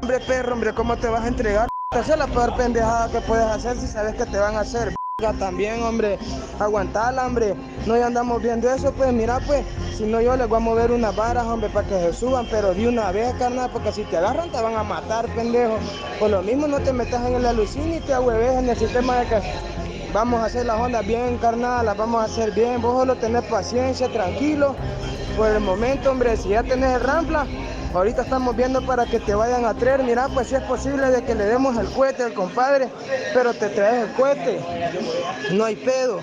Hombre, perro, hombre, ¿cómo te vas a entregar? Esa es la peor pendejada que puedes hacer si sabes que te van a hacer. También, hombre, aguantala, hombre. No, ya andamos viendo eso, pues, mira, pues, si no yo les voy a mover unas varas, hombre, para que se suban, pero de una vez, carnal, porque si te agarran te van a matar, pendejo. Por lo mismo no te metas en el alucín y te ahueves en el sistema de que vamos a hacer las ondas bien, carnal, las vamos a hacer bien. Vos solo tenés paciencia, tranquilo. Por el momento, hombre, si ya tenés el rampla, ahorita estamos viendo para que te vayan a traer. Mira, pues si es posible de que le demos el cohete al compadre, pero te traes el cohete. No hay pedo.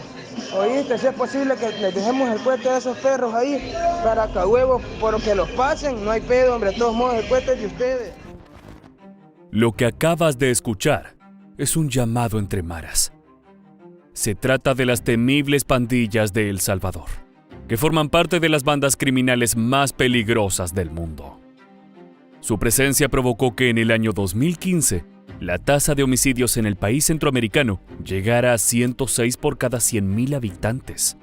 Oíste, si es posible que les dejemos el cohete a esos perros ahí, para que a huevos, por que los pasen, no hay pedo, hombre. De todos modos, el cohete es de ustedes. Lo que acabas de escuchar es un llamado entre maras. Se trata de las temibles pandillas de El Salvador, que forman parte de las bandas criminales más peligrosas del mundo. Su presencia provocó que en el año 2015 la tasa de homicidios en el país centroamericano llegara a 106 por cada 100.000 habitantes.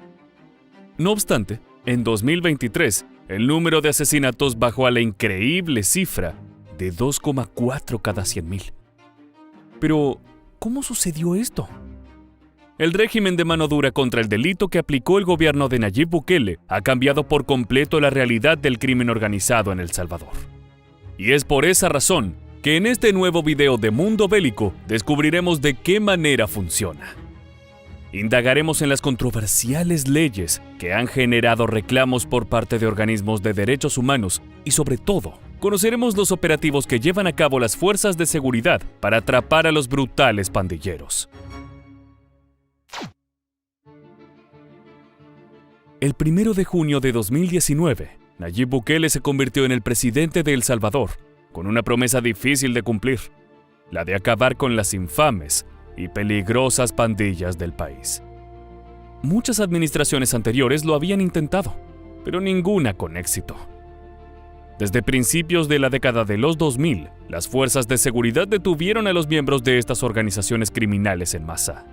No obstante, en 2023 el número de asesinatos bajó a la increíble cifra de 2,4 cada 100.000. Pero, ¿cómo sucedió esto? El régimen de mano dura contra el delito que aplicó el gobierno de Nayib Bukele ha cambiado por completo la realidad del crimen organizado en El Salvador. Y es por esa razón que en este nuevo video de Mundo Bélico descubriremos de qué manera funciona. Indagaremos en las controversiales leyes que han generado reclamos por parte de organismos de derechos humanos y, sobre todo, conoceremos los operativos que llevan a cabo las fuerzas de seguridad para atrapar a los brutales pandilleros. El 1 de junio de 2019, Nayib Bukele se convirtió en el presidente de El Salvador, con una promesa difícil de cumplir, la de acabar con las infames y peligrosas pandillas del país. Muchas administraciones anteriores lo habían intentado, pero ninguna con éxito. Desde principios de la década de los 2000, las fuerzas de seguridad detuvieron a los miembros de estas organizaciones criminales en masa.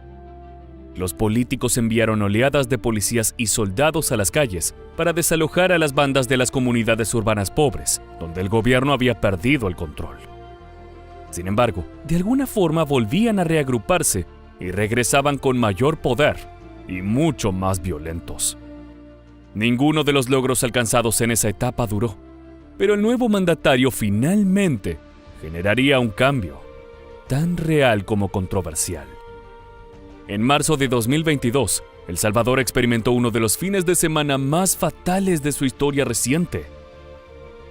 Los políticos enviaron oleadas de policías y soldados a las calles para desalojar a las bandas de las comunidades urbanas pobres, donde el gobierno había perdido el control. Sin embargo, de alguna forma volvían a reagruparse y regresaban con mayor poder y mucho más violentos. Ninguno de los logros alcanzados en esa etapa duró, pero el nuevo mandatario finalmente generaría un cambio, tan real como controversial. En marzo de 2022, El Salvador experimentó uno de los fines de semana más fatales de su historia reciente.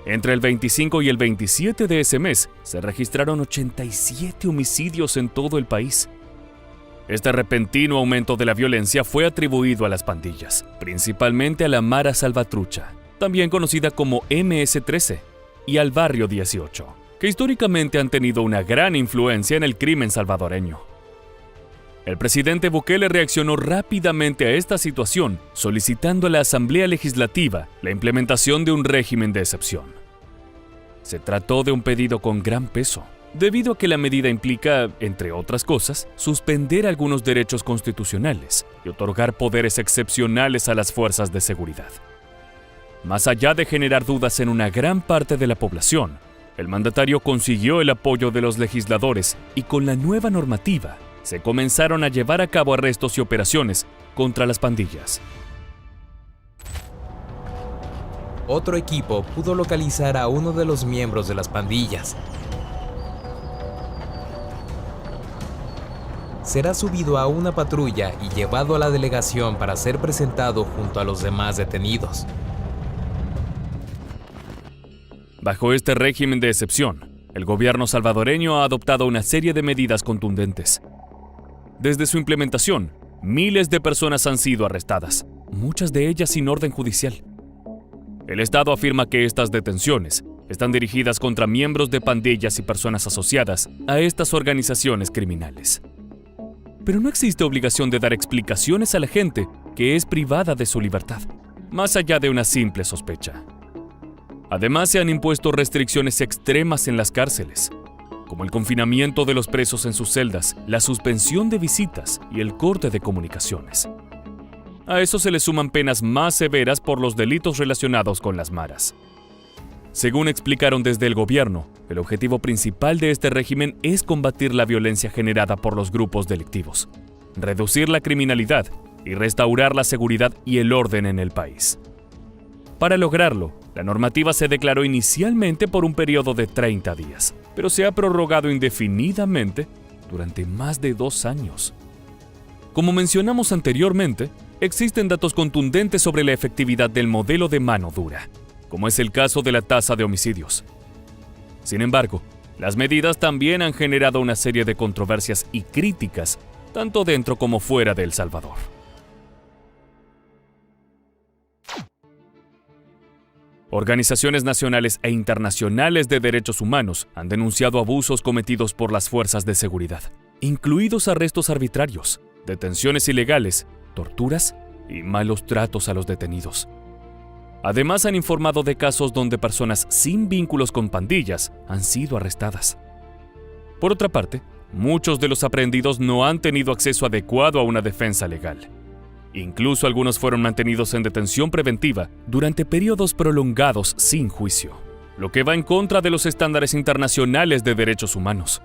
Entre el 25 y el 27 de ese mes, se registraron 87 homicidios en todo el país. Este repentino aumento de la violencia fue atribuido a las pandillas, principalmente a la Mara Salvatrucha, también conocida como MS-13, y al Barrio 18, que históricamente han tenido una gran influencia en el crimen salvadoreño. El presidente Bukele reaccionó rápidamente a esta situación, solicitando a la Asamblea Legislativa la implementación de un régimen de excepción. Se trató de un pedido con gran peso, debido a que la medida implica, entre otras cosas, suspender algunos derechos constitucionales y otorgar poderes excepcionales a las fuerzas de seguridad. Más allá de generar dudas en una gran parte de la población, el mandatario consiguió el apoyo de los legisladores y con la nueva normativa, se comenzaron a llevar a cabo arrestos y operaciones contra las pandillas. Otro equipo pudo localizar a uno de los miembros de las pandillas. Será subido a una patrulla y llevado a la delegación para ser presentado junto a los demás detenidos. Bajo este régimen de excepción, el gobierno salvadoreño ha adoptado una serie de medidas contundentes. Desde su implementación, miles de personas han sido arrestadas, muchas de ellas sin orden judicial. El Estado afirma que estas detenciones están dirigidas contra miembros de pandillas y personas asociadas a estas organizaciones criminales. Pero no existe obligación de dar explicaciones a la gente que es privada de su libertad, más allá de una simple sospecha. Además, se han impuesto restricciones extremas en las cárceles, como el confinamiento de los presos en sus celdas, la suspensión de visitas y el corte de comunicaciones. A eso se le suman penas más severas por los delitos relacionados con las maras. Según explicaron desde el gobierno, el objetivo principal de este régimen es combatir la violencia generada por los grupos delictivos, reducir la criminalidad y restaurar la seguridad y el orden en el país. Para lograrlo, la normativa se declaró inicialmente por un periodo de 30 días, pero se ha prorrogado indefinidamente durante más de 2 años. Como mencionamos anteriormente, existen datos contundentes sobre la efectividad del modelo de mano dura, como es el caso de la tasa de homicidios. Sin embargo, las medidas también han generado una serie de controversias y críticas, tanto dentro como fuera de El Salvador. Organizaciones nacionales e internacionales de derechos humanos han denunciado abusos cometidos por las fuerzas de seguridad, incluidos arrestos arbitrarios, detenciones ilegales, torturas y malos tratos a los detenidos. Además, han informado de casos donde personas sin vínculos con pandillas han sido arrestadas. Por otra parte, muchos de los aprehendidos no han tenido acceso adecuado a una defensa legal. Incluso algunos fueron mantenidos en detención preventiva durante periodos prolongados sin juicio, lo que va en contra de los estándares internacionales de derechos humanos.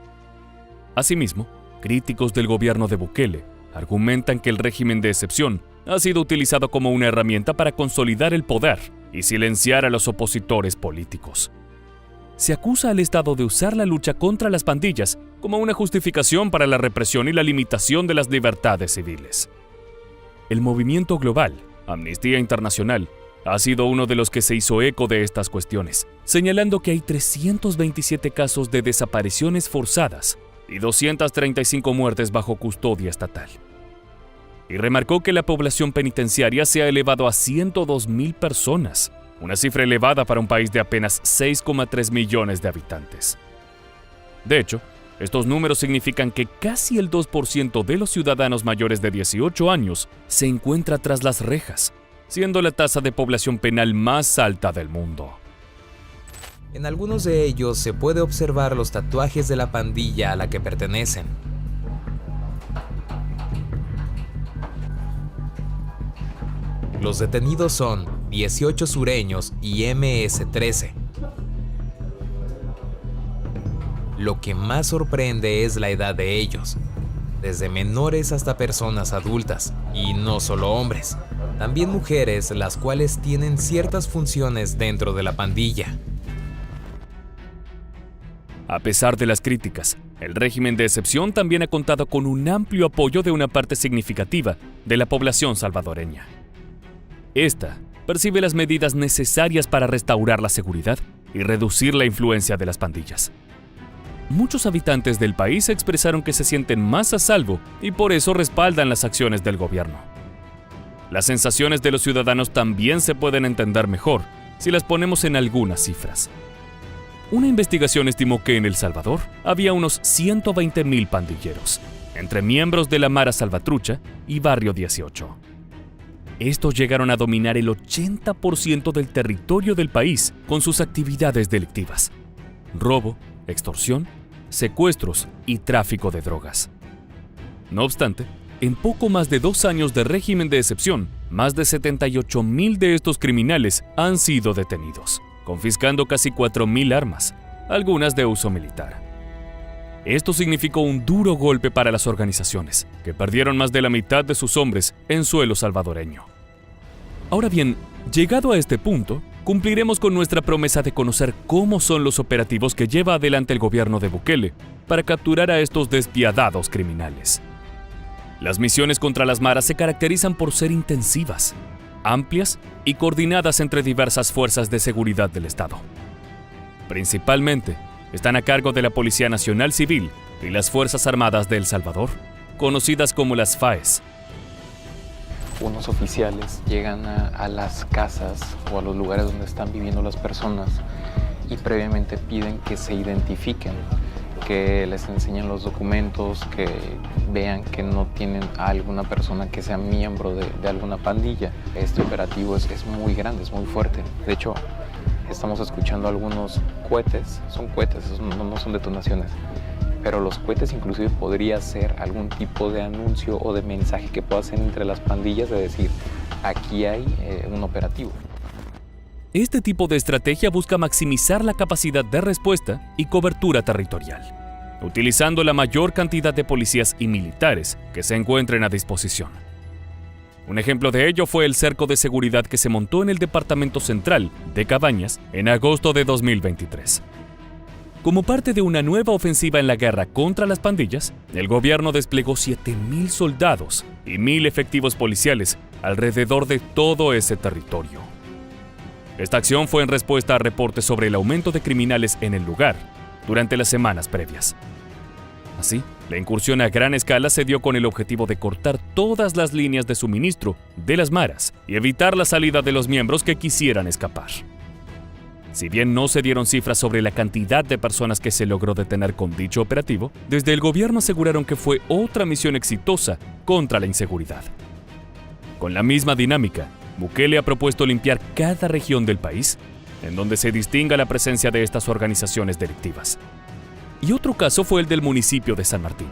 Asimismo, críticos del gobierno de Bukele argumentan que el régimen de excepción ha sido utilizado como una herramienta para consolidar el poder y silenciar a los opositores políticos. Se acusa al Estado de usar la lucha contra las pandillas como una justificación para la represión y la limitación de las libertades civiles. El movimiento global, Amnistía Internacional, ha sido uno de los que se hizo eco de estas cuestiones, señalando que hay 327 casos de desapariciones forzadas y 235 muertes bajo custodia estatal. Y remarcó que la población penitenciaria se ha elevado a 102.000 personas, una cifra elevada para un país de apenas 6,3 millones de habitantes. De hecho, estos números significan que casi el 2% de los ciudadanos mayores de 18 años se encuentra tras las rejas, siendo la tasa de población penal más alta del mundo. En algunos de ellos se puede observar los tatuajes de la pandilla a la que pertenecen. Los detenidos son 18 sureños y MS-13. Lo que más sorprende es la edad de ellos, desde menores hasta personas adultas, y no solo hombres, también mujeres, las cuales tienen ciertas funciones dentro de la pandilla. A pesar de las críticas, el régimen de excepción también ha contado con un amplio apoyo de una parte significativa de la población salvadoreña. Esta percibe las medidas necesarias para restaurar la seguridad y reducir la influencia de las pandillas. Muchos habitantes del país expresaron que se sienten más a salvo y por eso respaldan las acciones del gobierno. Las sensaciones de los ciudadanos también se pueden entender mejor si las ponemos en algunas cifras. Una investigación estimó que en El Salvador había unos 120.000 pandilleros, entre miembros de la Mara Salvatrucha y Barrio 18. Estos llegaron a dominar el 80% del territorio del país con sus actividades delictivas: robo, extorsión, secuestros y tráfico de drogas. No obstante, en poco más de 2 años de régimen de excepción, más de 78.000 de estos criminales han sido detenidos, confiscando casi 4.000 armas, algunas de uso militar. Esto significó un duro golpe para las organizaciones, que perdieron más de la mitad de sus hombres en suelo salvadoreño. Ahora bien, llegado a este punto, cumpliremos con nuestra promesa de conocer cómo son los operativos que lleva adelante el gobierno de Bukele para capturar a estos despiadados criminales. Las misiones contra las maras se caracterizan por ser intensivas, amplias y coordinadas entre diversas fuerzas de seguridad del Estado. Principalmente, están a cargo de la Policía Nacional Civil y las Fuerzas Armadas de El Salvador, conocidas como las FAES. Unos oficiales llegan a las casas o a los lugares donde están viviendo las personas y previamente piden que se identifiquen, que les enseñen los documentos, que vean que no tienen a alguna persona que sea miembro de alguna pandilla. Este operativo es muy grande, es muy fuerte. De hecho, estamos escuchando algunos cohetes, son cohetes, no son detonaciones, pero los cohetes inclusive podría ser algún tipo de anuncio o de mensaje que pueda hacer entre las pandillas de decir, aquí hay un operativo. Este tipo de estrategia busca maximizar la capacidad de respuesta y cobertura territorial, utilizando la mayor cantidad de policías y militares que se encuentren a disposición. Un ejemplo de ello fue el cerco de seguridad que se montó en el departamento central de Cabañas en agosto de 2023. Como parte de una nueva ofensiva en la guerra contra las pandillas, el gobierno desplegó 7,000 soldados y 1,000 efectivos policiales alrededor de todo ese territorio. Esta acción fue en respuesta a reportes sobre el aumento de criminales en el lugar durante las semanas previas. Así, la incursión a gran escala se dio con el objetivo de cortar todas las líneas de suministro de las maras y evitar la salida de los miembros que quisieran escapar. Si bien no se dieron cifras sobre la cantidad de personas que se logró detener con dicho operativo, desde el gobierno aseguraron que fue otra misión exitosa contra la inseguridad. Con la misma dinámica, Bukele ha propuesto limpiar cada región del país en donde se distinga la presencia de estas organizaciones delictivas. Y otro caso fue el del municipio de San Martín.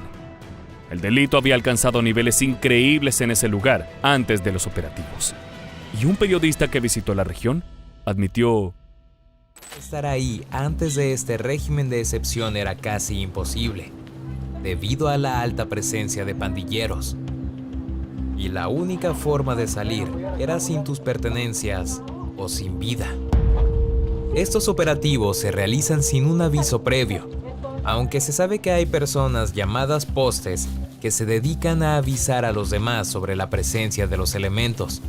El delito había alcanzado niveles increíbles en ese lugar antes de los operativos. Y un periodista que visitó la región admitió: estar ahí antes de este régimen de excepción era casi imposible, debido a la alta presencia de pandilleros. Y la única forma de salir era sin tus pertenencias o sin vida. Estos operativos se realizan sin un aviso previo, aunque se sabe que hay personas llamadas postes que se dedican a avisar a los demás sobre la presencia de los elementos.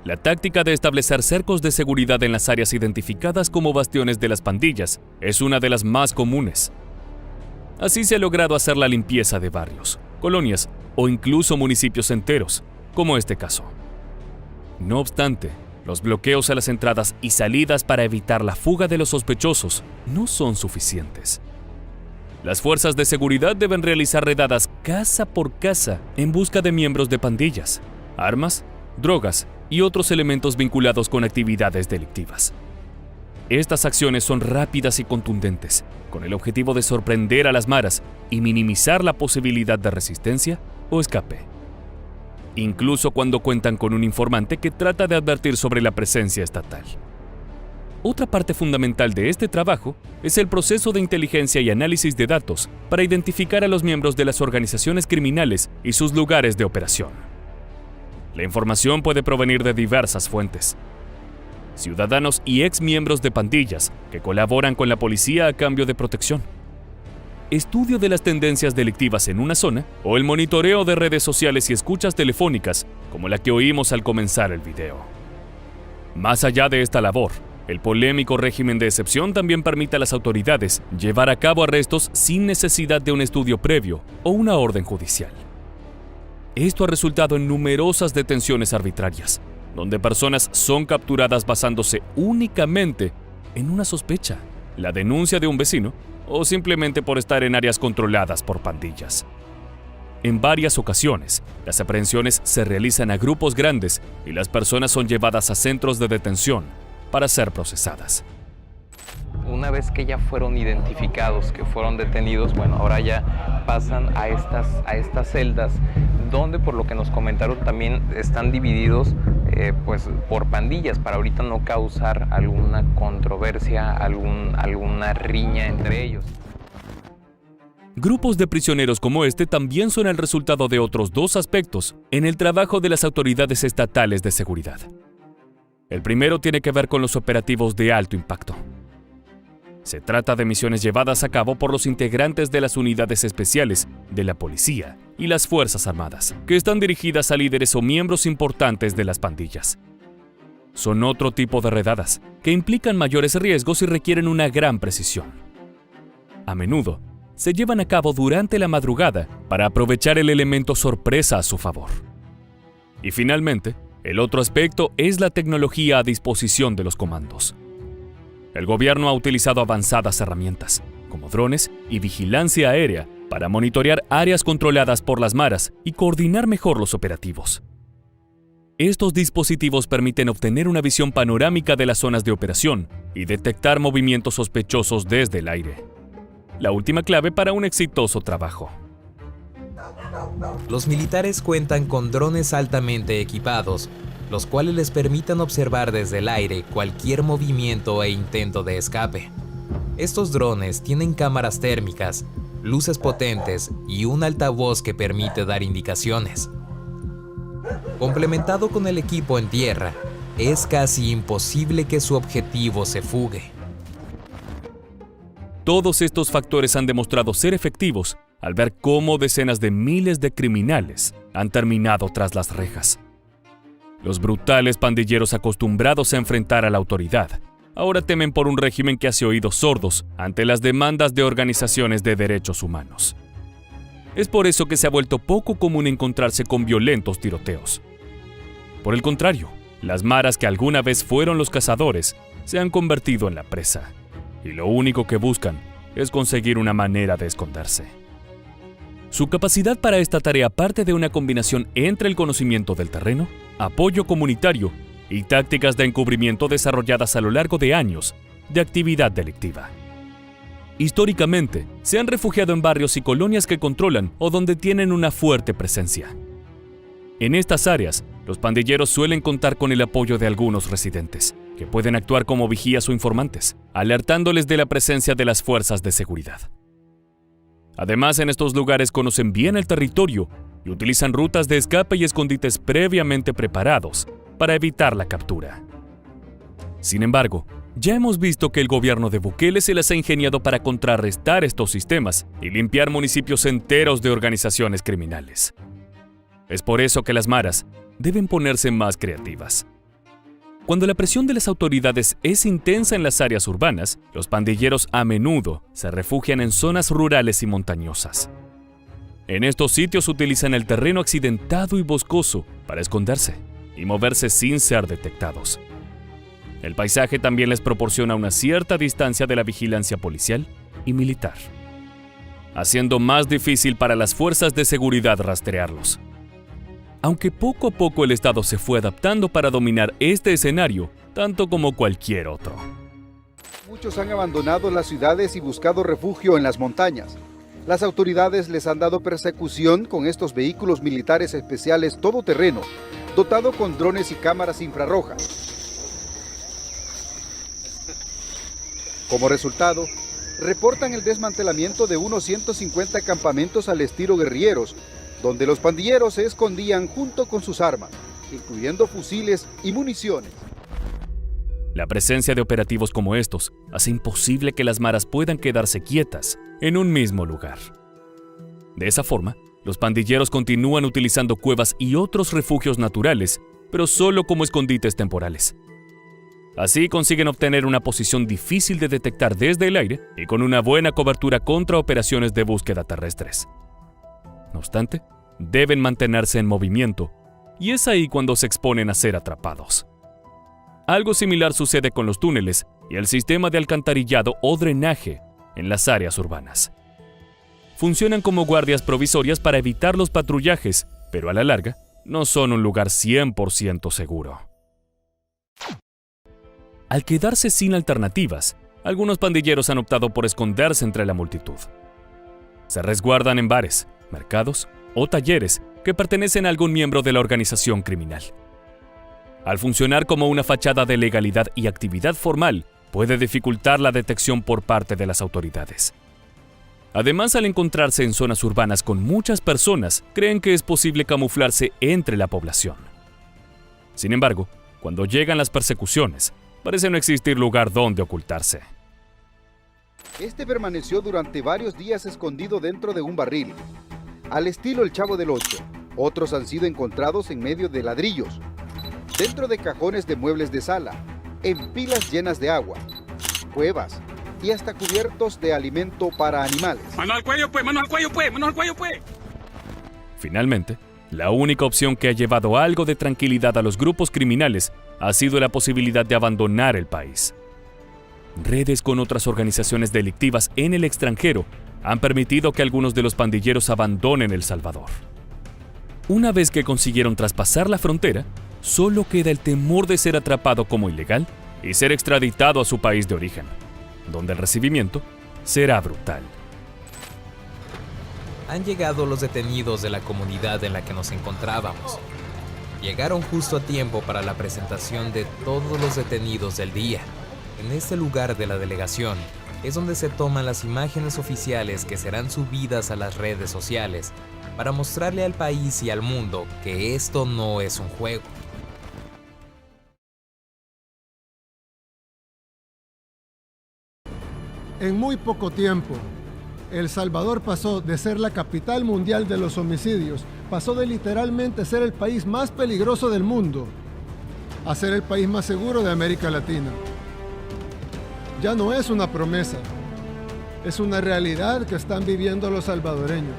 La táctica de establecer cercos de seguridad en las áreas identificadas como bastiones de las pandillas es una de las más comunes. Así se ha logrado hacer la limpieza de barrios, colonias o incluso municipios enteros, como este caso. No obstante, los bloqueos a las entradas y salidas para evitar la fuga de los sospechosos no son suficientes. Las fuerzas de seguridad deben realizar redadas casa por casa en busca de miembros de pandillas, armas, drogas y otros elementos vinculados con actividades delictivas. Estas acciones son rápidas y contundentes, con el objetivo de sorprender a las maras y minimizar la posibilidad de resistencia o escape, incluso cuando cuentan con un informante que trata de advertir sobre la presencia estatal. Otra parte fundamental de este trabajo es el proceso de inteligencia y análisis de datos para identificar a los miembros de las organizaciones criminales y sus lugares de operación. La información puede provenir de diversas fuentes: ciudadanos y ex miembros de pandillas que colaboran con la policía a cambio de protección, estudio de las tendencias delictivas en una zona o el monitoreo de redes sociales y escuchas telefónicas como la que oímos al comenzar el video. Más allá de esta labor, el polémico régimen de excepción también permite a las autoridades llevar a cabo arrestos sin necesidad de un estudio previo o una orden judicial. Esto ha resultado en numerosas detenciones arbitrarias, donde personas son capturadas basándose únicamente en una sospecha, la denuncia de un vecino o simplemente por estar en áreas controladas por pandillas. En varias ocasiones, las aprehensiones se realizan a grupos grandes y las personas son llevadas a centros de detención para ser procesadas. Una vez que ya fueron identificados, que fueron detenidos, bueno, ahora ya pasan a estas celdas, donde por lo que nos comentaron también están divididos pues por pandillas, para ahorita no causar alguna controversia, alguna riña entre ellos. Grupos de prisioneros como este también son el resultado de otros dos aspectos en el trabajo de las autoridades estatales de seguridad. El primero tiene que ver con los operativos de alto impacto. Se trata de misiones llevadas a cabo por los integrantes de las unidades especiales de la policía y las Fuerzas Armadas, que están dirigidas a líderes o miembros importantes de las pandillas. Son otro tipo de redadas, que implican mayores riesgos y requieren una gran precisión. A menudo, se llevan a cabo durante la madrugada para aprovechar el elemento sorpresa a su favor. Y finalmente, el otro aspecto es la tecnología a disposición de los comandos. El gobierno ha utilizado avanzadas herramientas, como drones y vigilancia aérea, para monitorear áreas controladas por las maras y coordinar mejor los operativos. Estos dispositivos permiten obtener una visión panorámica de las zonas de operación y detectar movimientos sospechosos desde el aire. La última clave para un exitoso trabajo. Los militares cuentan con drones altamente equipados los cuales les permitan observar desde el aire cualquier movimiento e intento de escape. Estos drones tienen cámaras térmicas, luces potentes y un altavoz que permite dar indicaciones. Complementado con el equipo en tierra, es casi imposible que su objetivo se fugue. Todos estos factores han demostrado ser efectivos al ver cómo decenas de miles de criminales han terminado tras las rejas. Los brutales pandilleros acostumbrados a enfrentar a la autoridad ahora temen por un régimen que hace oídos sordos ante las demandas de organizaciones de derechos humanos. Es por eso que se ha vuelto poco común encontrarse con violentos tiroteos. Por el contrario, las maras que alguna vez fueron los cazadores se han convertido en la presa, y lo único que buscan es conseguir una manera de esconderse. Su capacidad para esta tarea parte de una combinación entre el conocimiento del terreno, apoyo comunitario y tácticas de encubrimiento desarrolladas a lo largo de años de actividad delictiva. Históricamente, se han refugiado en barrios y colonias que controlan o donde tienen una fuerte presencia. En estas áreas, los pandilleros suelen contar con el apoyo de algunos residentes, que pueden actuar como vigías o informantes, alertándoles de la presencia de las fuerzas de seguridad. Además, en estos lugares conocen bien el territorio y utilizan rutas de escape y escondites previamente preparados para evitar la captura. Sin embargo, ya hemos visto que el gobierno de Bukele se las ha ingeniado para contrarrestar estos sistemas y limpiar municipios enteros de organizaciones criminales. Es por eso que las maras deben ponerse más creativas. Cuando la presión de las autoridades es intensa en las áreas urbanas, los pandilleros a menudo se refugian en zonas rurales y montañosas. En estos sitios utilizan el terreno accidentado y boscoso para esconderse y moverse sin ser detectados. El paisaje también les proporciona una cierta distancia de la vigilancia policial y militar, haciendo más difícil para las fuerzas de seguridad rastrearlos. Aunque poco a poco el Estado se fue adaptando para dominar este escenario, tanto como cualquier otro. Muchos han abandonado las ciudades y buscado refugio en las montañas. Las autoridades les han dado persecución con estos vehículos militares especiales todoterreno, dotado con drones y cámaras infrarrojas. Como resultado, reportan el desmantelamiento de unos 150 campamentos al estilo guerrilleros, donde los pandilleros se escondían junto con sus armas, incluyendo fusiles y municiones. La presencia de operativos como estos hace imposible que las maras puedan quedarse quietas en un mismo lugar. De esa forma, los pandilleros continúan utilizando cuevas y otros refugios naturales, pero solo como escondites temporales. Así consiguen obtener una posición difícil de detectar desde el aire y con una buena cobertura contra operaciones de búsqueda terrestres. No obstante, deben mantenerse en movimiento, y es ahí cuando se exponen a ser atrapados. Algo similar sucede con los túneles y el sistema de alcantarillado o drenaje en las áreas urbanas. Funcionan como guardias provisorias para evitar los patrullajes, pero a la larga no son un lugar 100% seguro. Al quedarse sin alternativas, algunos pandilleros han optado por esconderse entre la multitud. Se resguardan en bares, mercados o talleres que pertenecen a algún miembro de la organización criminal. Al funcionar como una fachada de legalidad y actividad formal, puede dificultar la detección por parte de las autoridades. Además, al encontrarse en zonas urbanas con muchas personas, creen que es posible camuflarse entre la población. Sin embargo, cuando llegan las persecuciones, parece no existir lugar donde ocultarse. Este permaneció durante varios días escondido dentro de un barril, al estilo El Chavo del Ocho. Otros han sido encontrados en medio de ladrillos, dentro de cajones de muebles de sala, en pilas llenas de agua, cuevas y hasta cubiertos de alimento para animales. ¡Mano al cuello, pues! ¡Mano al cuello, pues! ¡Mano al cuello, pues! Finalmente, la única opción que ha llevado algo de tranquilidad a los grupos criminales ha sido la posibilidad de abandonar el país. Redes con otras organizaciones delictivas en el extranjero han permitido que algunos de los pandilleros abandonen El Salvador. Una vez que consiguieron traspasar la frontera, solo queda el temor de ser atrapado como ilegal y ser extraditado a su país de origen, donde el recibimiento será brutal. Han llegado los detenidos de la comunidad en la que nos encontrábamos. Llegaron justo a tiempo para la presentación de todos los detenidos del día. En este lugar de la delegación es donde se toman las imágenes oficiales que serán subidas a las redes sociales para mostrarle al país y al mundo que esto no es un juego. En muy poco tiempo, El Salvador pasó de ser la capital mundial de los homicidios, pasó de literalmente ser el país más peligroso del mundo a ser el país más seguro de América Latina. Ya no es una promesa, es una realidad que están viviendo los salvadoreños.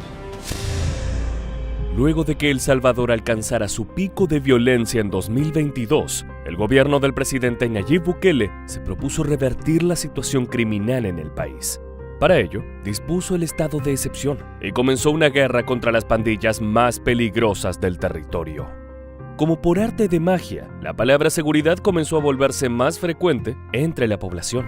Luego de que El Salvador alcanzara su pico de violencia en 2022, el gobierno del presidente Nayib Bukele se propuso revertir la situación criminal en el país. Para ello, dispuso el estado de excepción y comenzó una guerra contra las pandillas más peligrosas del territorio. Como por arte de magia, la palabra seguridad comenzó a volverse más frecuente entre la población.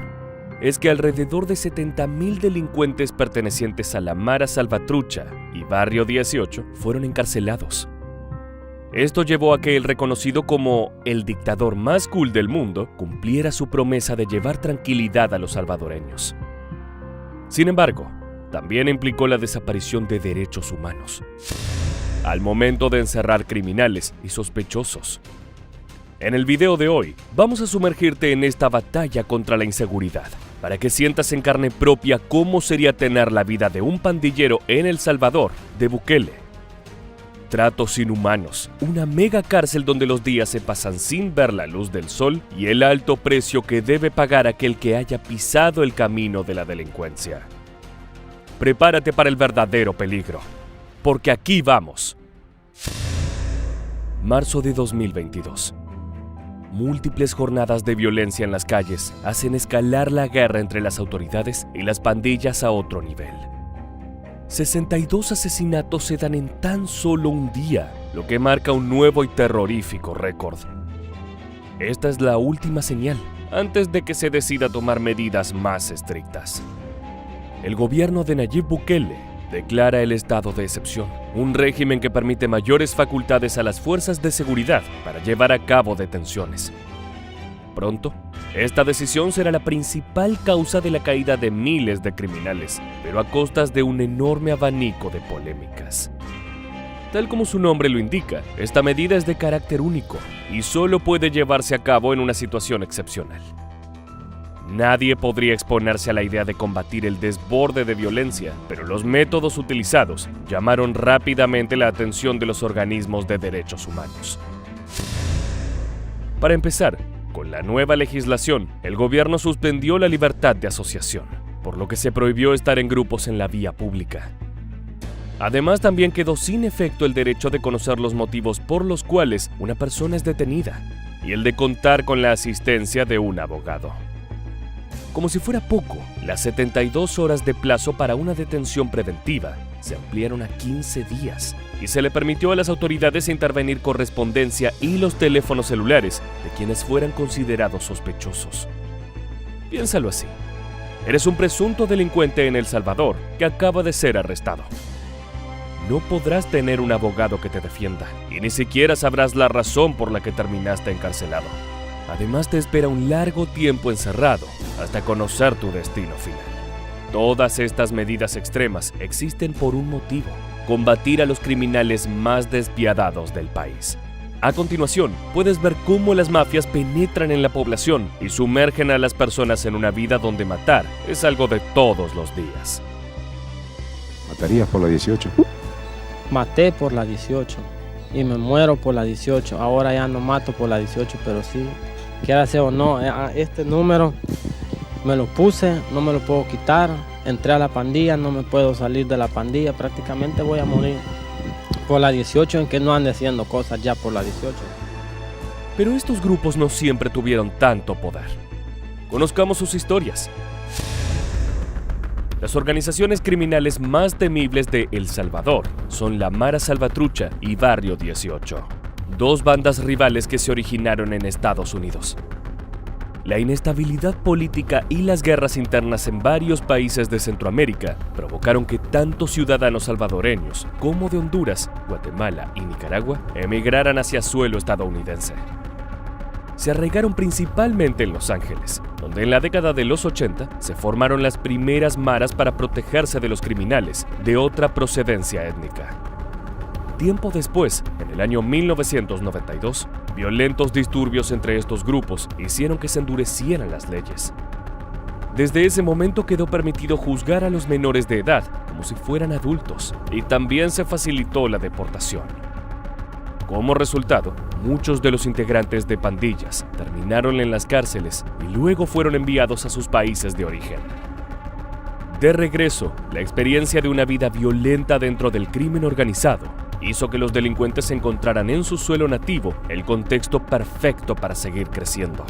Es que alrededor de 70,000 delincuentes pertenecientes a la Mara Salvatrucha y Barrio 18 fueron encarcelados. Esto llevó a que el reconocido como el dictador más cool del mundo cumpliera su promesa de llevar tranquilidad a los salvadoreños. Sin embargo, también implicó la desaparición de derechos humanos, al momento de encerrar criminales y sospechosos. En el video de hoy, vamos a sumergirte en esta batalla contra la inseguridad, para que sientas en carne propia cómo sería tener la vida de un pandillero en El Salvador de Bukele. Tratos inhumanos, una mega cárcel donde los días se pasan sin ver la luz del sol y el alto precio que debe pagar aquel que haya pisado el camino de la delincuencia. Prepárate para el verdadero peligro, porque aquí vamos. Marzo de 2022. Múltiples jornadas de violencia en las calles hacen escalar la guerra entre las autoridades y las pandillas a otro nivel. 62 asesinatos se dan en tan solo un día, lo que marca un nuevo y terrorífico récord. Esta es la última señal, antes de que se decida tomar medidas más estrictas. El gobierno de Nayib Bukele declara el estado de excepción, un régimen que permite mayores facultades a las fuerzas de seguridad para llevar a cabo detenciones. Pronto, esta decisión será la principal causa de la caída de miles de criminales, pero a costas de un enorme abanico de polémicas. Tal como su nombre lo indica, esta medida es de carácter único y solo puede llevarse a cabo en una situación excepcional. Nadie podría exponerse a la idea de combatir el desborde de violencia, pero los métodos utilizados llamaron rápidamente la atención de los organismos de derechos humanos. Para empezar, con la nueva legislación, el gobierno suspendió la libertad de asociación, por lo que se prohibió estar en grupos en la vía pública. Además, también quedó sin efecto el derecho de conocer los motivos por los cuales una persona es detenida y el de contar con la asistencia de un abogado. Como si fuera poco, las 72 horas de plazo para una detención preventiva se ampliaron a 15 días y se le permitió a las autoridades intervenir correspondencia y los teléfonos celulares de quienes fueran considerados sospechosos. Piénsalo así. Eres un presunto delincuente en El Salvador que acaba de ser arrestado. No podrás tener un abogado que te defienda y ni siquiera sabrás la razón por la que terminaste encarcelado. Además, te espera un largo tiempo encerrado hasta conocer tu destino final. Todas estas medidas extremas existen por un motivo: combatir a los criminales más despiadados del país. A continuación, puedes ver cómo las mafias penetran en la población y sumergen a las personas en una vida donde matar es algo de todos los días. ¿Matarías por la 18? Maté por la 18 y me muero por la 18. Ahora ya no mato por la 18, pero sí, quiera sea o no, este número me lo puse, no me lo puedo quitar. Entré a la pandilla, no me puedo salir de la pandilla, prácticamente voy a morir por la 18, en que no ande haciendo cosas ya por la 18. Pero estos grupos no siempre tuvieron tanto poder. Conozcamos sus historias. Las organizaciones criminales más temibles de El Salvador son la Mara Salvatrucha y Barrio 18, dos bandas rivales que se originaron en Estados Unidos. La inestabilidad política y las guerras internas en varios países de Centroamérica provocaron que tanto ciudadanos salvadoreños como de Honduras, Guatemala y Nicaragua emigraran hacia suelo estadounidense. Se arraigaron principalmente en Los Ángeles, donde en la década de los 80 se formaron las primeras maras para protegerse de los criminales de otra procedencia étnica. Tiempo después, en el año 1992, violentos disturbios entre estos grupos hicieron que se endurecieran las leyes. Desde ese momento quedó permitido juzgar a los menores de edad como si fueran adultos y también se facilitó la deportación. Como resultado, muchos de los integrantes de pandillas terminaron en las cárceles y luego fueron enviados a sus países de origen. De regreso, la experiencia de una vida violenta dentro del crimen organizado hizo que los delincuentes encontraran en su suelo nativo el contexto perfecto para seguir creciendo.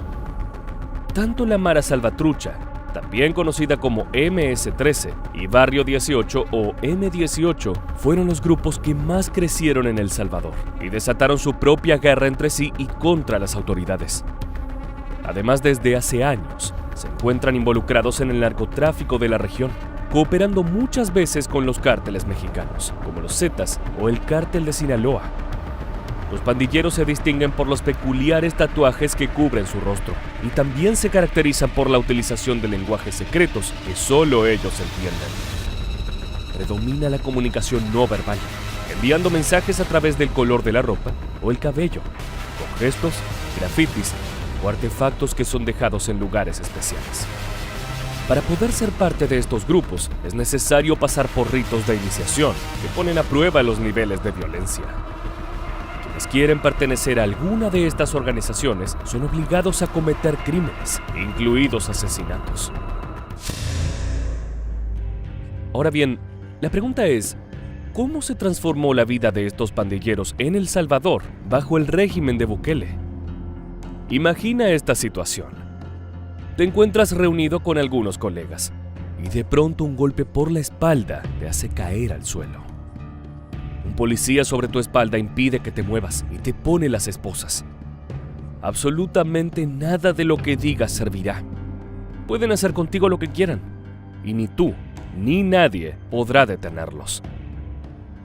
Tanto la Mara Salvatrucha, también conocida como MS-13, y Barrio 18 o M-18, fueron los grupos que más crecieron en El Salvador y desataron su propia guerra entre sí y contra las autoridades. Además, desde hace años, se encuentran involucrados en el narcotráfico de la región, cooperando muchas veces con los cárteles mexicanos, como los Zetas o el Cártel de Sinaloa. Los pandilleros se distinguen por los peculiares tatuajes que cubren su rostro y también se caracterizan por la utilización de lenguajes secretos que solo ellos entienden. Predomina la comunicación no verbal, enviando mensajes a través del color de la ropa o el cabello, con gestos, grafitis o artefactos que son dejados en lugares especiales. Para poder ser parte de estos grupos es necesario pasar por ritos de iniciación que ponen a prueba los niveles de violencia. Quienes quieren pertenecer a alguna de estas organizaciones son obligados a cometer crímenes, incluidos asesinatos. Ahora bien, la pregunta es, ¿cómo se transformó la vida de estos pandilleros en El Salvador bajo el régimen de Bukele? Imagina esta situación. Te encuentras reunido con algunos colegas y de pronto un golpe por la espalda te hace caer al suelo. Un policía sobre tu espalda impide que te muevas y te pone las esposas. Absolutamente nada de lo que digas servirá. Pueden hacer contigo lo que quieran y ni tú ni nadie podrá detenerlos.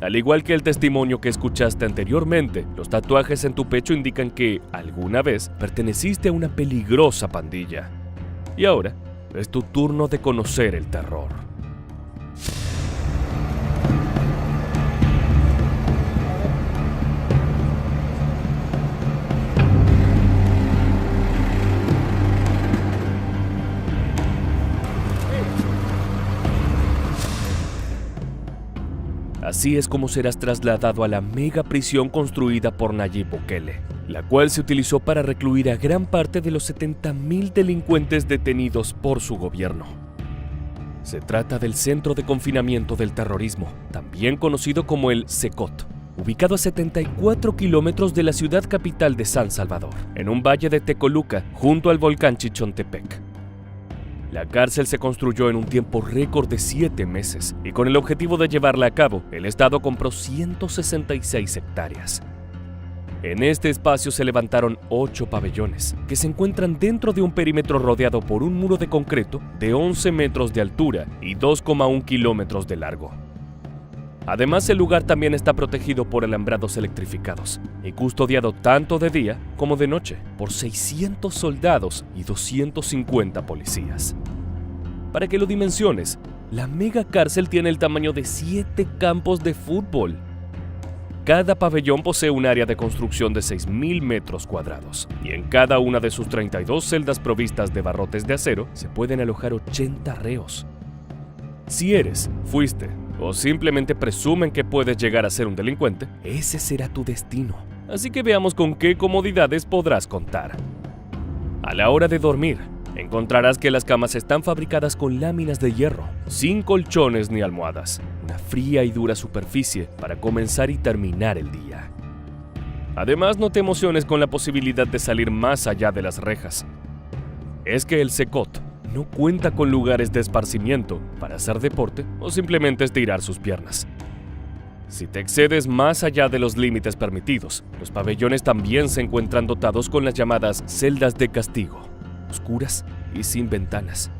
Al igual que el testimonio que escuchaste anteriormente, los tatuajes en tu pecho indican que alguna vez perteneciste a una peligrosa pandilla. Y ahora es tu turno de conocer el terror. Así es como serás trasladado a la mega prisión construida por Nayib Bukele, la cual se utilizó para recluir a gran parte de los 70,000 delincuentes detenidos por su gobierno. Se trata del Centro de Confinamiento del Terrorismo, también conocido como el CECOT, ubicado a 74 kilómetros de la ciudad capital de San Salvador, en un valle de Tecoluca, junto al volcán Chichontepec. La cárcel se construyó en un tiempo récord de 7 meses y con el objetivo de llevarla a cabo, el Estado compró 166 hectáreas. En este espacio se levantaron 8 pabellones, que se encuentran dentro de un perímetro rodeado por un muro de concreto de 11 metros de altura y 2,1 kilómetros de largo. Además, el lugar también está protegido por alambrados electrificados y custodiado tanto de día como de noche por 600 soldados y 250 policías. Para que lo dimensiones, la mega cárcel tiene el tamaño de 7 campos de fútbol. Cada pabellón posee un área de construcción de 6,000 metros cuadrados y en cada una de sus 32 celdas provistas de barrotes de acero se pueden alojar 80 reos. Si eres, fuiste o simplemente presumen que puedes llegar a ser un delincuente, ese será tu destino. Así que veamos con qué comodidades podrás contar. A la hora de dormir, encontrarás que las camas están fabricadas con láminas de hierro, sin colchones ni almohadas, una fría y dura superficie para comenzar y terminar el día. Además, no te emociones con la posibilidad de salir más allá de las rejas. Es que el CECOT no cuenta con lugares de esparcimiento para hacer deporte o simplemente estirar sus piernas. Si te excedes más allá de los límites permitidos, los pabellones también se encuentran dotados con las llamadas celdas de castigo. oscuras y sin ventanas.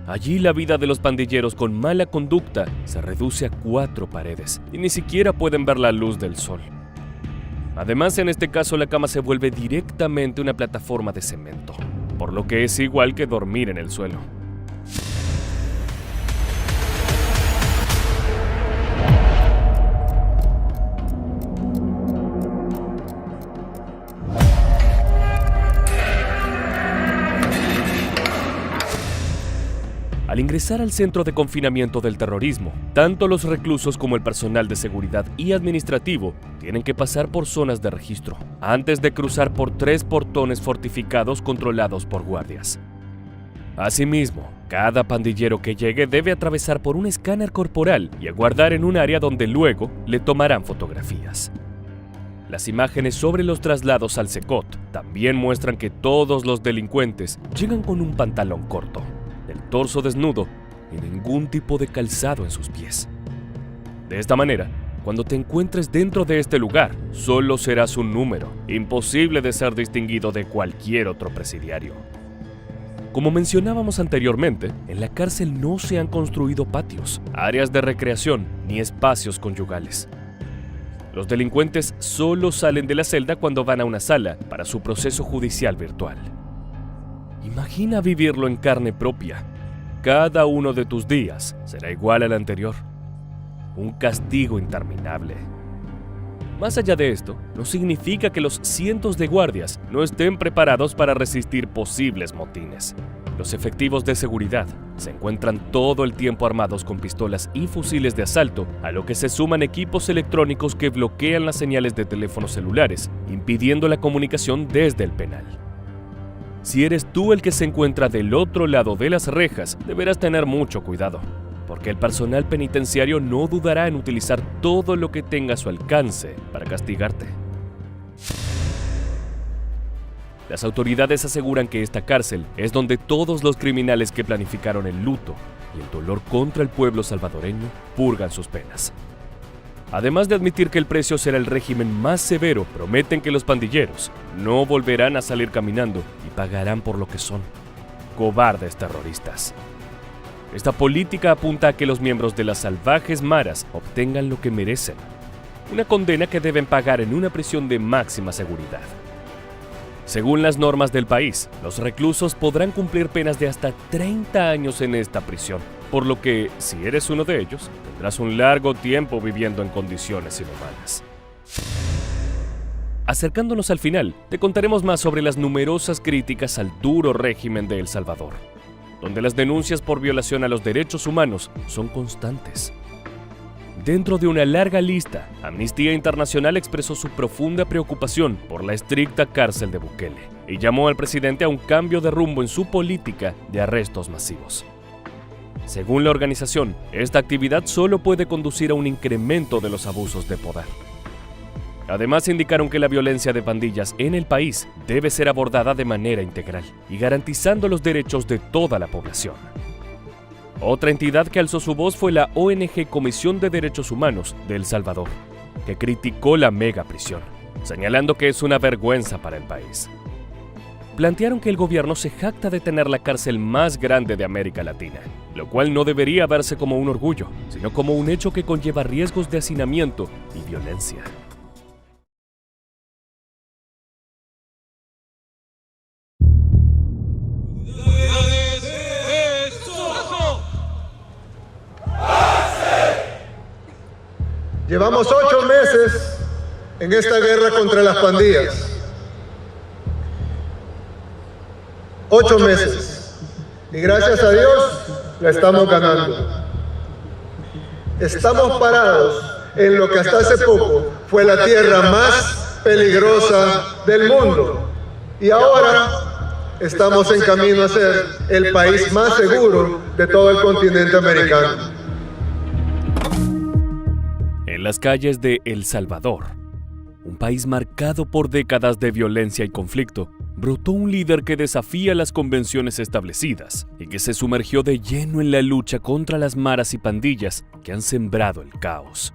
Allí la vida de los pandilleros con mala conducta se reduce a 4 paredes y ni siquiera pueden ver la luz del sol. Además, en este caso la cama se vuelve directamente una plataforma de cemento, por lo que es igual que dormir en el suelo. Al ingresar al centro de confinamiento del terrorismo, tanto los reclusos como el personal de seguridad y administrativo tienen que pasar por zonas de registro, antes de cruzar por 3 portones fortificados controlados por guardias. Asimismo, cada pandillero que llegue debe atravesar por un escáner corporal y aguardar en un área donde luego le tomarán fotografías. Las imágenes sobre los traslados al Secot también muestran que todos los delincuentes llegan con un pantalón corto, el torso desnudo y ningún tipo de calzado en sus pies. De esta manera, cuando te encuentres dentro de este lugar, solo serás un número, imposible de ser distinguido de cualquier otro presidiario. Como mencionábamos anteriormente, en la cárcel no se han construido patios, áreas de recreación ni espacios conyugales. Los delincuentes solo salen de la celda cuando van a una sala para su proceso judicial virtual. Imagina vivirlo en carne propia. Cada uno de tus días será igual al anterior. Un castigo interminable. Más allá de esto, no significa que los cientos de guardias no estén preparados para resistir posibles motines. Los efectivos de seguridad se encuentran todo el tiempo armados con pistolas y fusiles de asalto, a lo que se suman equipos electrónicos que bloquean las señales de teléfonos celulares, impidiendo la comunicación desde el penal. Si eres tú el que se encuentra del otro lado de las rejas, deberás tener mucho cuidado, porque el personal penitenciario no dudará en utilizar todo lo que tenga a su alcance para castigarte. Las autoridades aseguran que esta cárcel es donde todos los criminales que planificaron el luto y el dolor contra el pueblo salvadoreño purgan sus penas. Además de admitir que el precio será el régimen más severo, prometen que los pandilleros no volverán a salir caminando y pagarán por lo que son: cobardes terroristas. Esta política apunta a que los miembros de las salvajes maras obtengan lo que merecen, una condena que deben pagar en una prisión de máxima seguridad. Según las normas del país, los reclusos podrán cumplir penas de hasta 30 años en esta prisión, por lo que, si eres uno de ellos, tendrás un largo tiempo viviendo en condiciones inhumanas. Acercándonos al final, te contaremos más sobre las numerosas críticas al duro régimen de El Salvador, donde las denuncias por violación a los derechos humanos son constantes. Dentro de una larga lista, Amnistía Internacional expresó su profunda preocupación por la estricta cárcel de Bukele y llamó al presidente a un cambio de rumbo en su política de arrestos masivos. Según la organización, esta actividad solo puede conducir a un incremento de los abusos de poder. Además, indicaron que la violencia de pandillas en el país debe ser abordada de manera integral y garantizando los derechos de toda la población. Otra entidad que alzó su voz fue la ONG Comisión de Derechos Humanos de El Salvador, que criticó la mega prisión, señalando que es una vergüenza para el país. Plantearon que el gobierno se jacta de tener la cárcel más grande de América Latina, lo cual no debería verse como un orgullo, sino como un hecho que conlleva riesgos de hacinamiento y violencia. Llevamos 8 meses en esta guerra contra las pandillas. 8 meses. Y gracias a Dios la estamos ganando. Estamos parados en lo que hasta hace poco fue la tierra más peligrosa del mundo. Y ahora estamos en camino a ser el país más seguro de todo el continente americano. En las calles de El Salvador, un país marcado por décadas de violencia y conflicto, brotó un líder que desafía las convenciones establecidas y que se sumergió de lleno en la lucha contra las maras y pandillas que han sembrado el caos.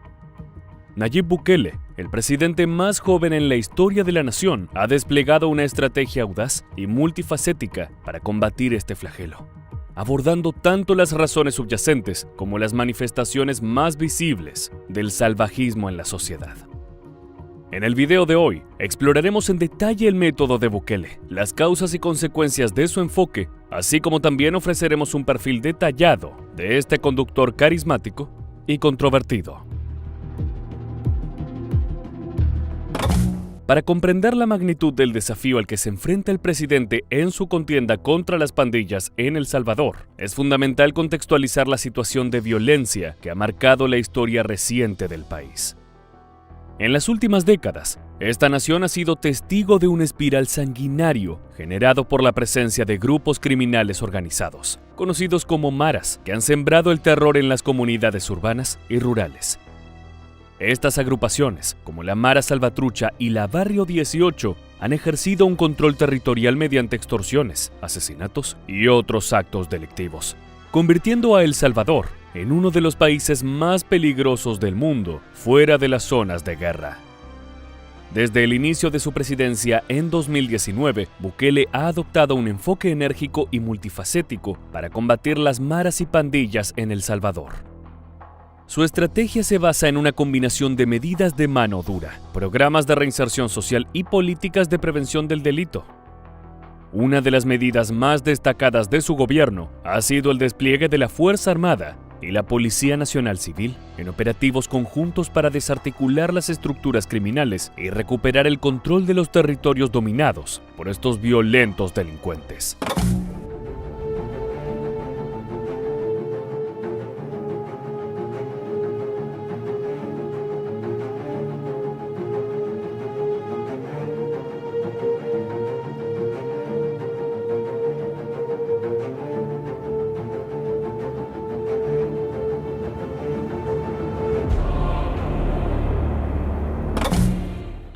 Nayib Bukele el presidente más joven en la historia de la nación ha desplegado una estrategia audaz y multifacética para combatir este flagelo, abordando tanto las razones subyacentes como las manifestaciones más visibles del salvajismo en la sociedad. En el video de hoy, exploraremos en detalle el método de Bukele, las causas y consecuencias de su enfoque, así como también ofreceremos un perfil detallado de este conductor carismático y controvertido. Para comprender la magnitud del desafío al que se enfrenta el presidente en su contienda contra las pandillas en El Salvador, es fundamental contextualizar la situación de violencia que ha marcado la historia reciente del país. En las últimas décadas, esta nación ha sido testigo de un espiral sanguinario generado por la presencia de grupos criminales organizados, conocidos como maras, que han sembrado el terror en las comunidades urbanas y rurales. Estas agrupaciones, como la Mara Salvatrucha y la Barrio 18, han ejercido un control territorial mediante extorsiones, asesinatos y otros actos delictivos, convirtiendo a El Salvador en uno de los países más peligrosos del mundo fuera de las zonas de guerra. Desde el inicio de su presidencia en 2019, Bukele ha adoptado un enfoque enérgico y multifacético para combatir las maras y pandillas en El Salvador. Su estrategia se basa en una combinación de medidas de mano dura, programas de reinserción social y políticas de prevención del delito. Una de las medidas más destacadas de su gobierno ha sido el despliegue de la Fuerza Armada y la Policía Nacional Civil en operativos conjuntos para desarticular las estructuras criminales y recuperar el control de los territorios dominados por estos violentos delincuentes.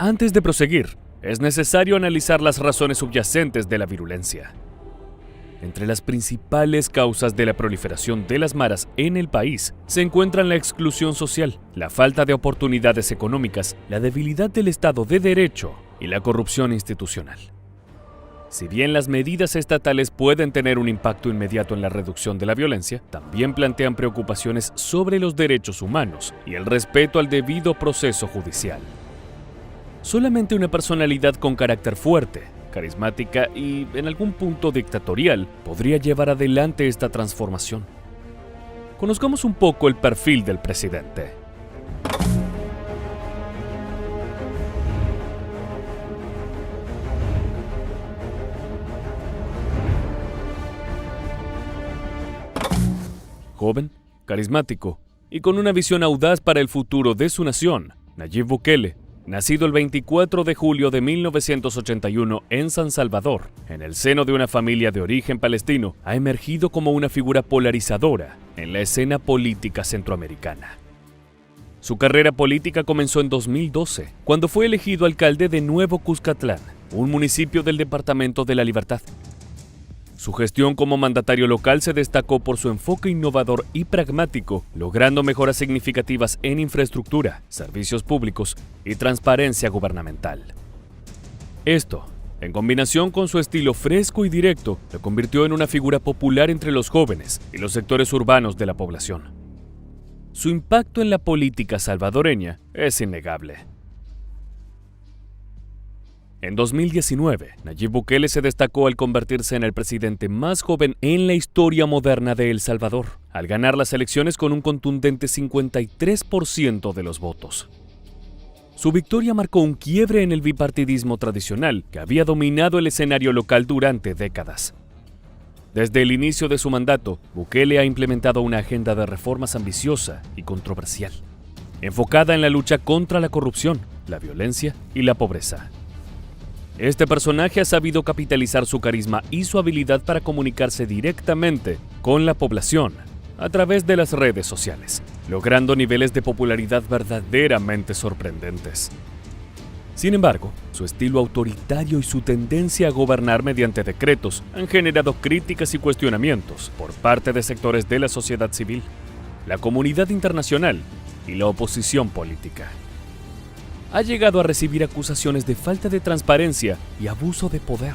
Antes de proseguir, es necesario analizar las razones subyacentes de la virulencia. Entre las principales causas de la proliferación de las maras en el país se encuentran la exclusión social, la falta de oportunidades económicas, la debilidad del Estado de Derecho y la corrupción institucional. Si bien las medidas estatales pueden tener un impacto inmediato en la reducción de la violencia, también plantean preocupaciones sobre los derechos humanos y el respeto al debido proceso judicial. Solamente una personalidad con carácter fuerte, carismática y en algún punto dictatorial podría llevar adelante esta transformación. Conozcamos un poco el perfil del presidente. Joven, carismático y con una visión audaz para el futuro de su nación, Nayib Bukele, nacido el 24 de julio de 1981 en San Salvador, en el seno de una familia de origen palestino, ha emergido como una figura polarizadora en la escena política centroamericana. Su carrera política comenzó en 2012, cuando fue elegido alcalde de Nuevo Cuscatlán, un municipio del Departamento de la Libertad. Su gestión como mandatario local se destacó por su enfoque innovador y pragmático, logrando mejoras significativas en infraestructura, servicios públicos y transparencia gubernamental. Esto, en combinación con su estilo fresco y directo, lo convirtió en una figura popular entre los jóvenes y los sectores urbanos de la población. Su impacto en la política salvadoreña es innegable. En 2019, Nayib Bukele se destacó al convertirse en el presidente más joven en la historia moderna de El Salvador, al ganar las elecciones con un contundente 53% de los votos. Su victoria marcó un quiebre en el bipartidismo tradicional que había dominado el escenario local durante décadas. Desde el inicio de su mandato, Bukele ha implementado una agenda de reformas ambiciosa y controversial, enfocada en la lucha contra la corrupción, la violencia y la pobreza. Este personaje ha sabido capitalizar su carisma y su habilidad para comunicarse directamente con la población a través de las redes sociales, logrando niveles de popularidad verdaderamente sorprendentes. Sin embargo, su estilo autoritario y su tendencia a gobernar mediante decretos han generado críticas y cuestionamientos por parte de sectores de la sociedad civil, la comunidad internacional y la oposición política. ha llegado a recibir acusaciones de falta de transparencia y abuso de poder.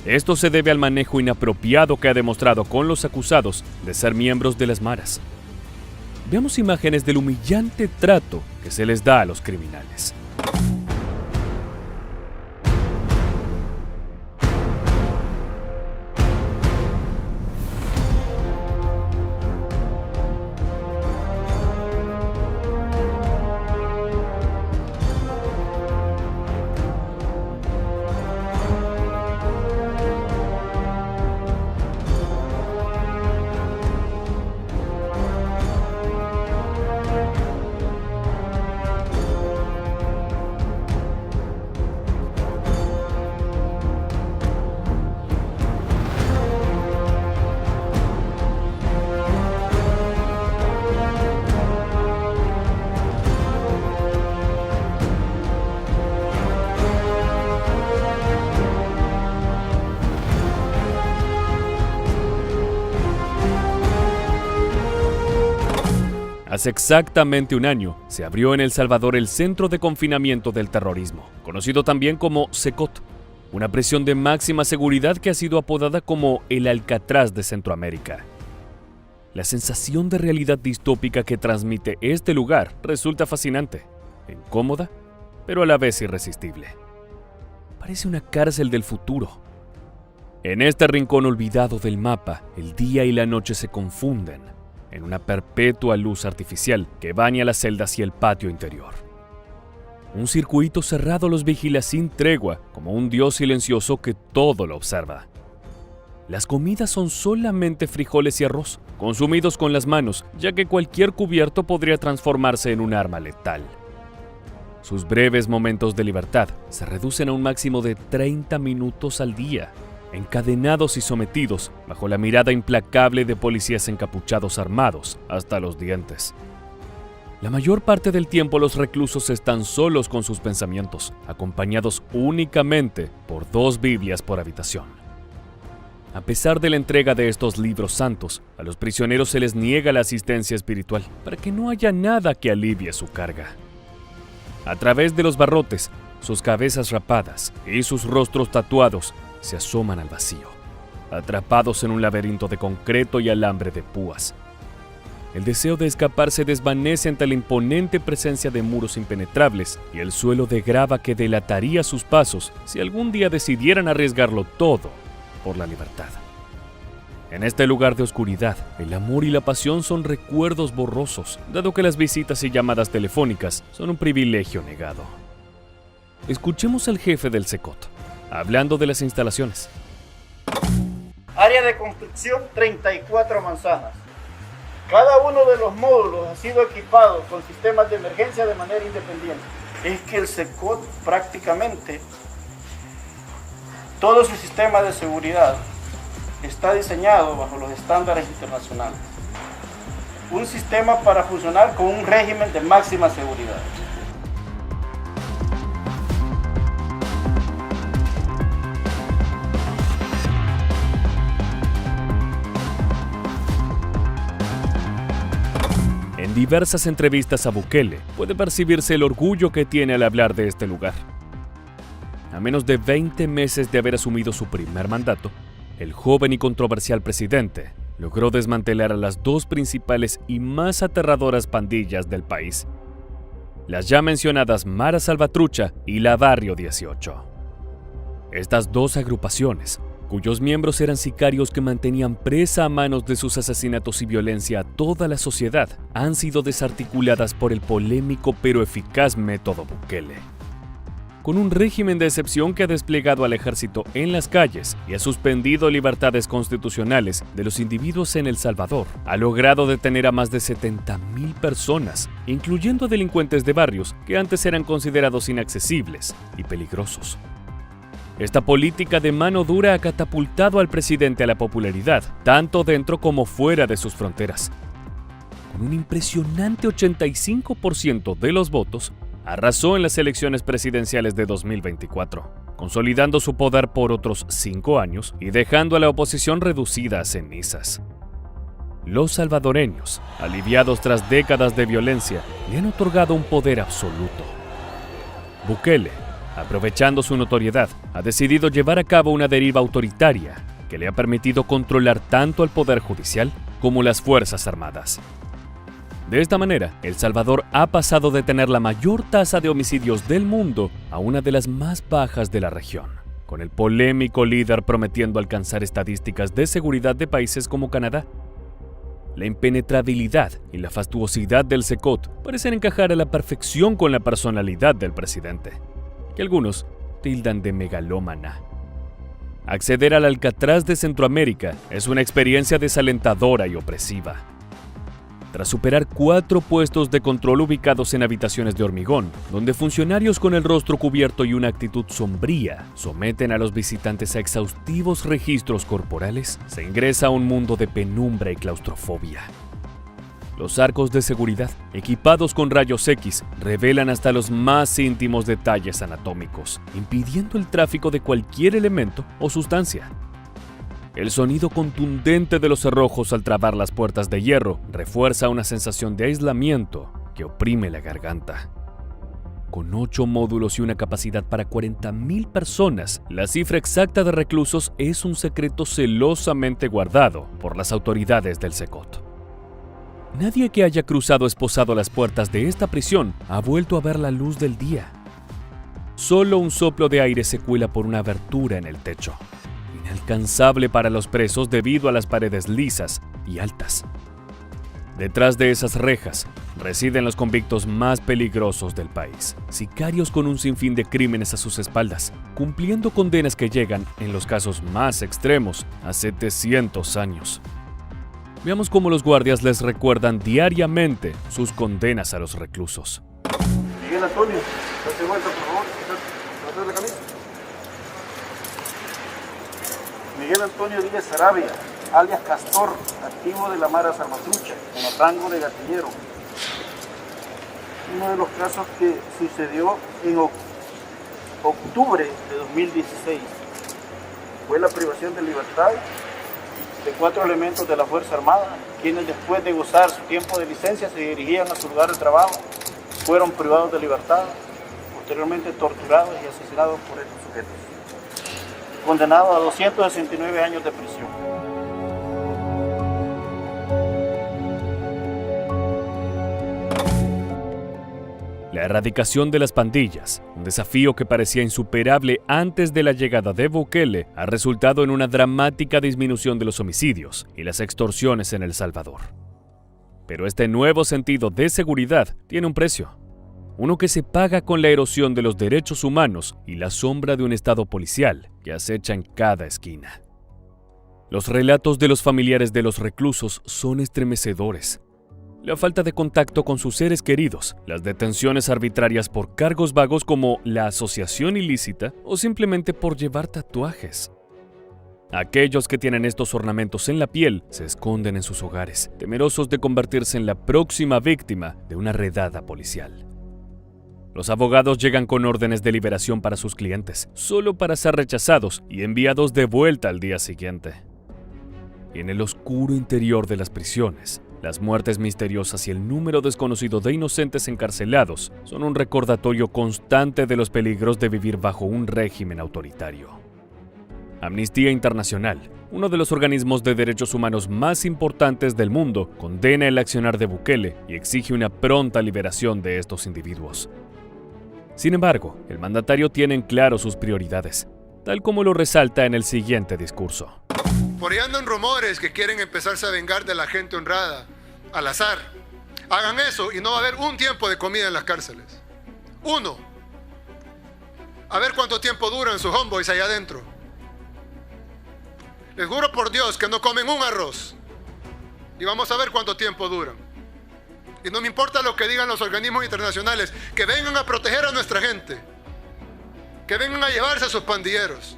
Esto se debe al manejo inapropiado que ha demostrado con los acusados de ser miembros de las maras. Veamos imágenes del humillante trato que se les da a los criminales. Hace exactamente un año se abrió en El Salvador el Centro de Confinamiento del Terrorismo, conocido también como CECOT, una prisión de máxima seguridad que ha sido apodada como el Alcatraz de Centroamérica. La sensación de realidad distópica que transmite este lugar resulta fascinante, incómoda, pero a la vez irresistible. Parece una cárcel del futuro. En este rincón olvidado del mapa, el día y la noche se confunden en una perpetua luz artificial que baña las celdas y el patio interior. Un circuito cerrado los vigila sin tregua, como un dios silencioso que todo lo observa. Las comidas son solamente frijoles y arroz, consumidos con las manos, ya que cualquier cubierto podría transformarse en un arma letal. Sus breves momentos de libertad se reducen a un máximo de 30 minutos al día, encadenados y sometidos bajo la mirada implacable de policías encapuchados armados hasta los dientes. La mayor parte del tiempo los reclusos están solos con sus pensamientos, acompañados únicamente por 2 Biblias por habitación. A pesar de la entrega de estos libros santos, a los prisioneros se les niega la asistencia espiritual para que no haya nada que alivie su carga. A través de los barrotes, sus cabezas rapadas y sus rostros tatuados se asoman al vacío, atrapados en un laberinto de concreto y alambre de púas. El deseo de escapar se desvanece ante la imponente presencia de muros impenetrables y el suelo de grava que delataría sus pasos si algún día decidieran arriesgarlo todo por la libertad. En este lugar de oscuridad, el amor y la pasión son recuerdos borrosos, dado que las visitas y llamadas telefónicas son un privilegio negado. Escuchemos al jefe del CECOT, hablando de las instalaciones. Área de construcción, 34 manzanas. Cada uno de los módulos ha sido equipado con sistemas de emergencia de manera independiente. Es que el CECOT prácticamente, todo su sistema de seguridad está diseñado bajo los estándares internacionales. Un sistema para funcionar con un régimen de máxima seguridad. En diversas entrevistas a Bukele puede percibirse el orgullo que tiene al hablar de este lugar. A menos de 20 meses de haber asumido su primer mandato, el joven y controversial presidente logró desmantelar a las 2 principales y más aterradoras pandillas del país, las ya mencionadas Mara Salvatrucha y la Barrio 18. Estas 2 agrupaciones, cuyos miembros eran sicarios que mantenían presa a manos de sus asesinatos y violencia a toda la sociedad, han sido desarticuladas por el polémico pero eficaz método Bukele. Con un régimen de excepción que ha desplegado al ejército en las calles y ha suspendido libertades constitucionales de los individuos en El Salvador, ha logrado detener a más de 70,000 personas, incluyendo a delincuentes de barrios que antes eran considerados inaccesibles y peligrosos. Esta política de mano dura ha catapultado al presidente a la popularidad, tanto dentro como fuera de sus fronteras. Con un impresionante 85% de los votos, arrasó en las elecciones presidenciales de 2024, consolidando su poder por otros 5 años y dejando a la oposición reducida a cenizas. Los salvadoreños, aliviados tras décadas de violencia, le han otorgado un poder absoluto. Bukele, aprovechando su notoriedad, ha decidido llevar a cabo una deriva autoritaria que le ha permitido controlar tanto al Poder Judicial como las Fuerzas Armadas. De esta manera, El Salvador ha pasado de tener la mayor tasa de homicidios del mundo a una de las más bajas de la región, con el polémico líder prometiendo alcanzar estadísticas de seguridad de países como Canadá. La impenetrabilidad y la fastuosidad del Cecot parecen encajar a la perfección con la personalidad del presidente, que algunos tildan de megalómana. Acceder al Alcatraz de Centroamérica es una experiencia desalentadora y opresiva. Tras superar 4 puestos de control ubicados en habitaciones de hormigón, donde funcionarios con el rostro cubierto y una actitud sombría someten a los visitantes a exhaustivos registros corporales, se ingresa a un mundo de penumbra y claustrofobia. Los arcos de seguridad, equipados con rayos X, revelan hasta los más íntimos detalles anatómicos, impidiendo el tráfico de cualquier elemento o sustancia. El sonido contundente de los cerrojos al trabar las puertas de hierro refuerza una sensación de aislamiento que oprime la garganta. Con 8 módulos y una capacidad para 40,000 personas, la cifra exacta de reclusos es un secreto celosamente guardado por las autoridades del Cecot. Nadie que haya cruzado esposado las puertas de esta prisión ha vuelto a ver la luz del día. Solo un soplo de aire se cuela por una abertura en el techo, inalcanzable para los presos debido a las paredes lisas y altas. Detrás de esas rejas residen los convictos más peligrosos del país, sicarios con un sinfín de crímenes a sus espaldas, cumpliendo condenas que llegan, en los casos más extremos, a 700 años. Veamos cómo los guardias les recuerdan diariamente sus condenas a los reclusos. Miguel Antonio, date vuelta, por favor. Date la camisa. Miguel Antonio Díaz Sarabia, alias Castor, activo de la Mara Salvatrucha, con rango de gatillero. Uno de los casos que sucedió en octubre de 2016 fue la privación de libertad de 4 elementos de la Fuerza Armada, quienes después de gozar su tiempo de licencia se dirigían a su lugar de trabajo, fueron privados de libertad, posteriormente torturados y asesinados por estos sujetos, condenados a 269 años de prisión. La erradicación de las pandillas, un desafío que parecía insuperable antes de la llegada de Bukele, ha resultado en una dramática disminución de los homicidios y las extorsiones en El Salvador. Pero este nuevo sentido de seguridad tiene un precio, uno que se paga con la erosión de los derechos humanos y la sombra de un estado policial que acecha en cada esquina. Los relatos de los familiares de los reclusos son estremecedores. La falta de contacto con sus seres queridos, las detenciones arbitrarias por cargos vagos como la asociación ilícita o simplemente por llevar tatuajes. Aquellos que tienen estos ornamentos en la piel se esconden en sus hogares, temerosos de convertirse en la próxima víctima de una redada policial. Los abogados llegan con órdenes de liberación para sus clientes, solo para ser rechazados y enviados de vuelta al día siguiente. Y en el oscuro interior de las prisiones, las muertes misteriosas y el número desconocido de inocentes encarcelados son un recordatorio constante de los peligros de vivir bajo un régimen autoritario. Amnistía Internacional, uno de los organismos de derechos humanos más importantes del mundo, condena el accionar de Bukele y exige una pronta liberación de estos individuos. Sin embargo, el mandatario tiene en claro sus prioridades, tal como lo resalta en el siguiente discurso. Por ahí andan rumores que quieren empezarse a vengar de la gente honrada, al azar. Hagan eso y no va a haber un tiempo de comida en las cárceles. 1. A ver cuánto tiempo duran sus homeboys allá adentro. Les juro por Dios que no comen un arroz. Y vamos a ver cuánto tiempo duran. Y no me importa lo que digan los organismos internacionales, que vengan a proteger a nuestra gente. Que vengan a llevarse a sus pandilleros.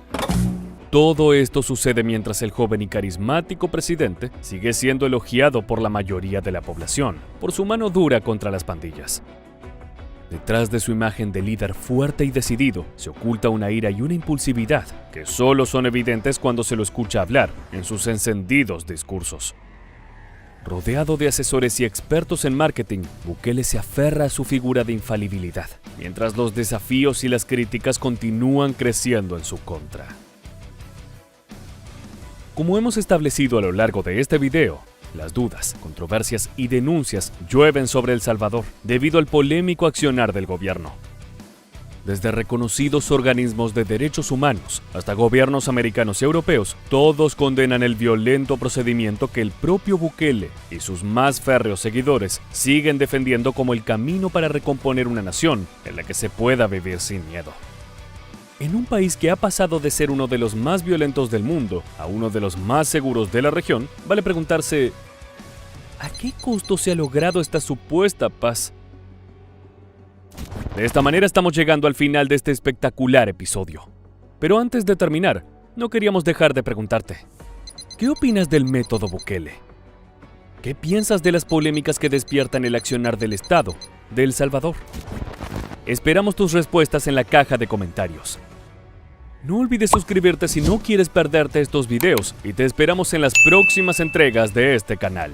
Todo esto sucede mientras el joven y carismático presidente sigue siendo elogiado por la mayoría de la población por su mano dura contra las pandillas. Detrás de su imagen de líder fuerte y decidido se oculta una ira y una impulsividad que solo son evidentes cuando se lo escucha hablar en sus encendidos discursos. Rodeado de asesores y expertos en marketing, Bukele se aferra a su figura de infalibilidad, mientras los desafíos y las críticas continúan creciendo en su contra. Como hemos establecido a lo largo de este video, las dudas, controversias y denuncias llueven sobre El Salvador debido al polémico accionar del gobierno. Desde reconocidos organismos de derechos humanos hasta gobiernos americanos y europeos, todos condenan el violento procedimiento que el propio Bukele y sus más férreos seguidores siguen defendiendo como el camino para recomponer una nación en la que se pueda vivir sin miedo. En un país que ha pasado de ser uno de los más violentos del mundo a uno de los más seguros de la región, vale preguntarse, ¿a qué costo se ha logrado esta supuesta paz? De esta manera estamos llegando al final de este espectacular episodio. Pero antes de terminar, no queríamos dejar de preguntarte, ¿qué opinas del método Bukele? ¿Qué piensas de las polémicas que despiertan el accionar del Estado de El Salvador? Esperamos tus respuestas en la caja de comentarios. No olvides suscribirte si no quieres perderte estos videos y te esperamos en las próximas entregas de este canal.